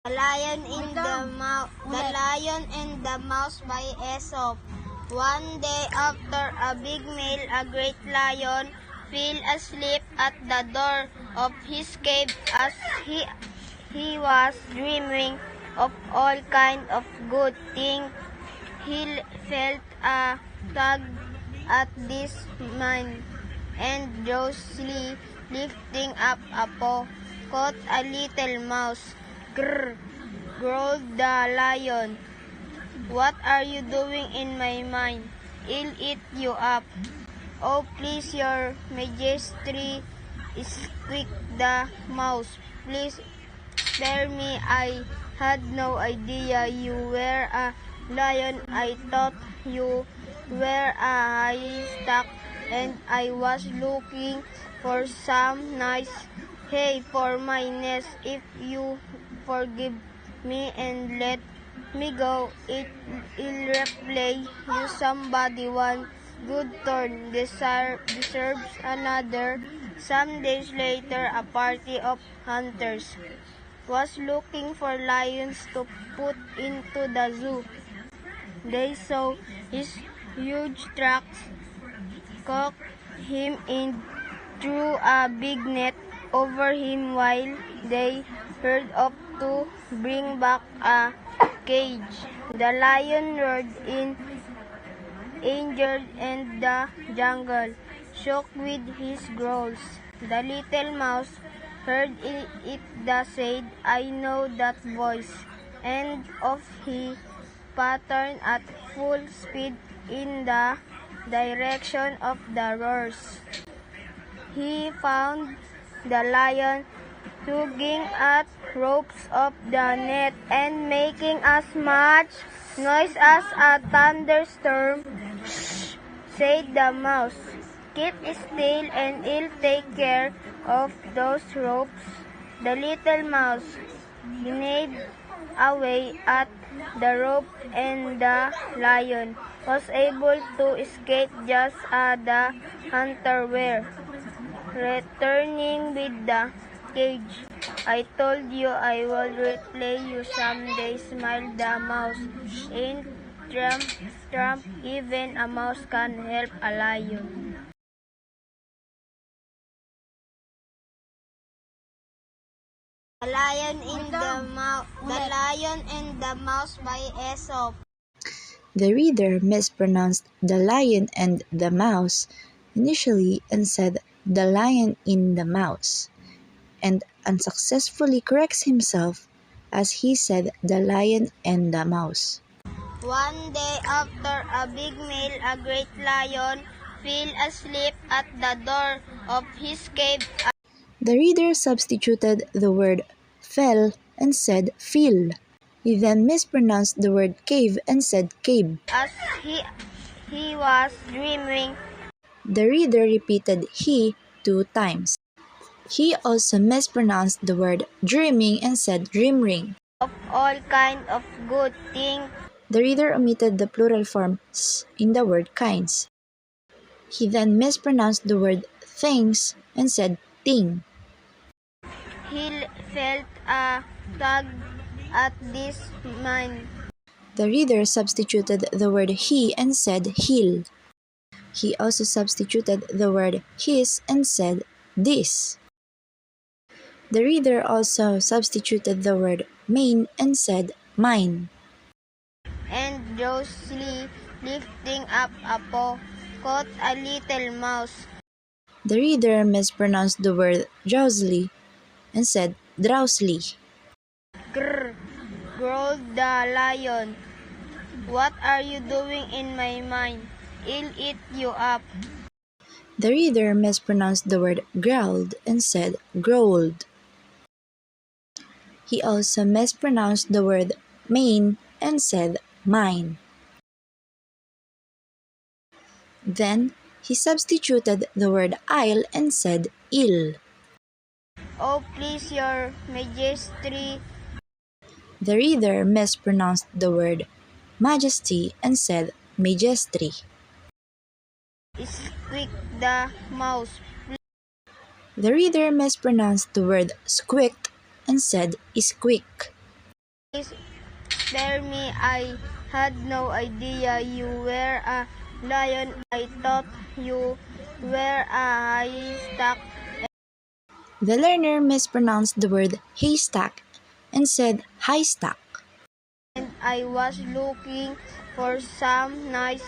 The Lion and the Mouse by Aesop. One day after a big meal, a great lion fell asleep at the door of his cave as he was dreaming of all kinds of good things. He felt a tug at his mind, and drowsily lifting up a paw, caught a little mouse. Grrr, growled the lion. What are you doing in my mind? I'll eat you up. Oh, please, your majesty, squeaked the mouse. Please spare me. I had no idea you were a lion. I thought you were a haystack, and I was looking for some nice hay for my nest. If you forgive me and let me go, I'll repay you. Somebody one good turn deserves another. Some days later, a party of hunters was looking for lions to put into the zoo. They saw his huge tracks, caught him in, threw a big net over him while they hurried up to bring back a cage. The lion roared in anger, and the jungle shook with his growls. The little mouse heard it said, I know that voice, and off he pattered at full speed in the direction of the roars. He found the lion tugging at ropes of the net and making as much noise as a thunderstorm. Shh, said the mouse. Keep still and I'll take care of those ropes. The little mouse gnawed away at the rope, and the lion was able to escape just as the hunter were returning with the cage. I told you I will repay you someday, smiled the mouse. In Trump, even a mouse can help a lion. The Lion and the Mouse by Aesop. The reader mispronounced the lion and the mouse initially and said the lion in the mouse, and unsuccessfully corrects himself as he said the lion and the mouse. One day after a big meal, a great lion fell asleep at the door of his cave. The reader substituted the word fell and said feel. He then mispronounced the word cave and said cave. As he was dreaming. The reader repeated he 2 times. He also mispronounced the word dreaming and said dream ring. Of all kinds of good things. The reader omitted the plural form s in the word kinds. He then mispronounced the word things and said thing. He felt a tug at his mind. The reader substituted the word he and said heel. He also substituted the word his and said this. The reader also substituted the word mane and said mine. And drowsily lifting up a paw, caught a little mouse. The reader mispronounced the word drowsily and said drowsily. Grrr, growled the lion. What are you doing in my mind? I'll eat you up. The reader mispronounced the word growled and said growled. He also mispronounced the word mane and said mine. Then he substituted the word I'll and said ill. Oh, please, your majesty. The reader mispronounced the word majesty and said majesty. Squeaked the mouse. The reader mispronounced the word squeaked and said squeak. Spare me, I had no idea you were a lion. I thought you were a haystack. The learner mispronounced the word haystack and said haystack. And I was looking for some nice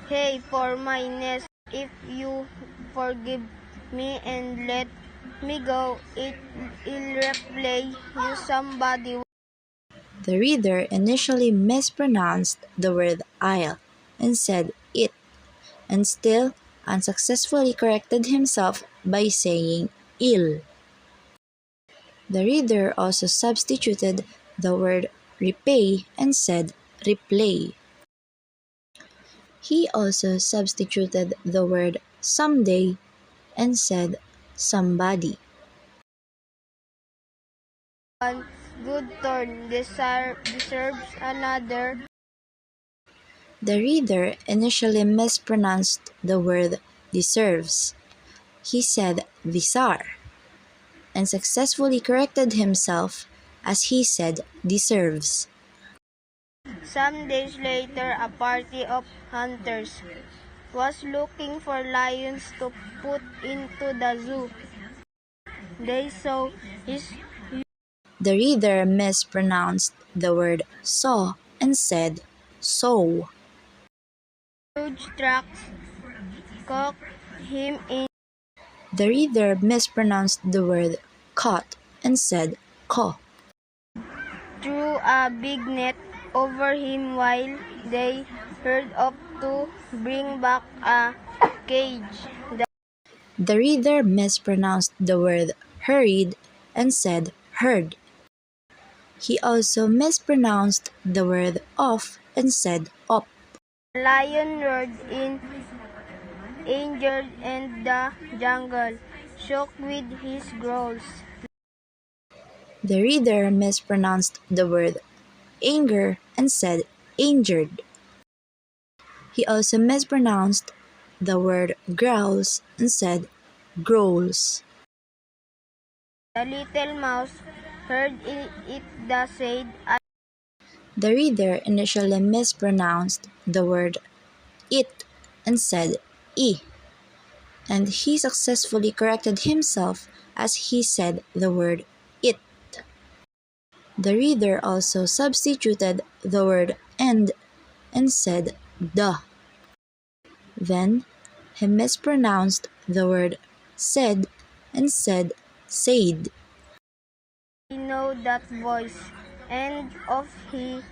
hay for my nest. If you forgive me and let me go, I'll replay you somebody. The reader initially mispronounced the word aisle and said it, and still unsuccessfully corrected himself by saying ill. The reader also substituted the word repay and said replay. He also substituted the word someday and said somebody. One good turn deserves another. The reader initially mispronounced the word deserves. He said desire, and successfully corrected himself as he said deserves. Some days later, a party of hunters was looking for lions to put into the zoo. They saw his The reader mispronounced the word saw and said sow. huge tracks, caught him in, The reader mispronounced the word caught and said caw. threw a big net over him while they hurried up to bring back a cage. The reader mispronounced the word hurried and said heard. He also mispronounced the word off and said op. The lion roared in anger and the jungle shook with his growls. The reader mispronounced the word anger and said injured. He also mispronounced the word growls and said growls. The little mouse heard it said, The reader initially mispronounced the word it and said e, and he successfully corrected himself as he said the word it. The reader also substituted the word and said the. Then he mispronounced the word said and said said. I know that voice, and of he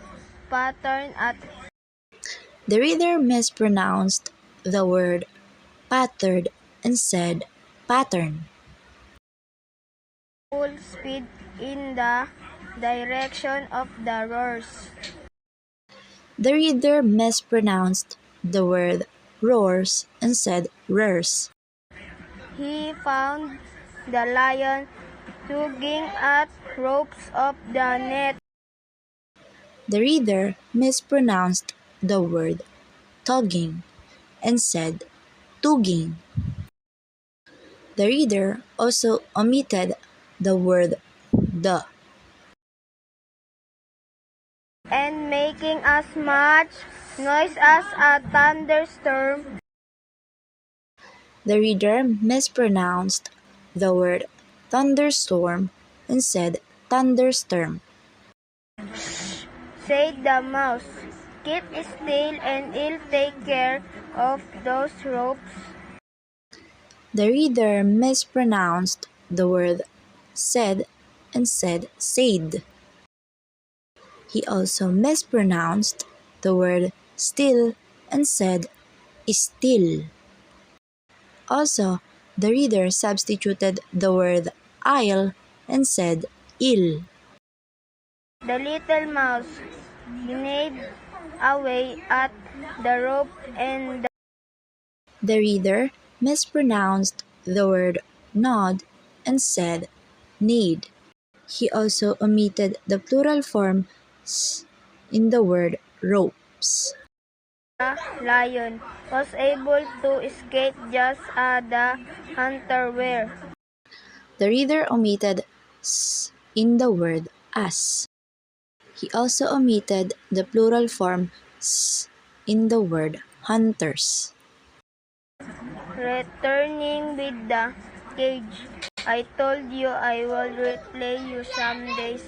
pattern at The reader mispronounced the word pattered and said pattern. full speed in the direction of the roars. The reader mispronounced the word roars and said roars. He found the lion tugging at ropes of the net. The reader mispronounced the word tugging and said tugging. The reader also omitted the word the. And making as much noise as a thunderstorm. The reader mispronounced the word thunderstorm and said thunderstorm. Said the mouse, keep still and I'll take care of those ropes. The reader mispronounced the word said and said said. He also mispronounced the word still and said still. Also, the reader substituted the word I'll and said ill. The little mouse gnawed away at the rope and The reader mispronounced the word nod and said need. He also omitted the plural form in the word ropes. the lion was able to escape just as the hunter were. The reader omitted s in the word as. He also omitted the plural form s in the word hunters. Returning with the cage. I told you I will replay you some days.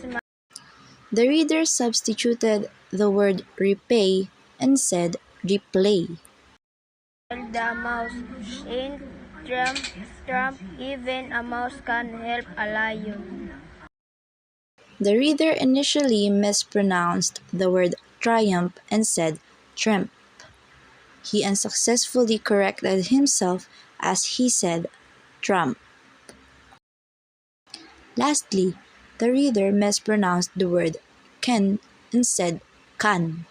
The reader substituted the word repay and said replay. The mouse in Trump, even a mouse can help a lion. The reader initially mispronounced the word triumph and said tramp. He unsuccessfully corrected himself as he said trump. Lastly, the reader mispronounced the word can and said can.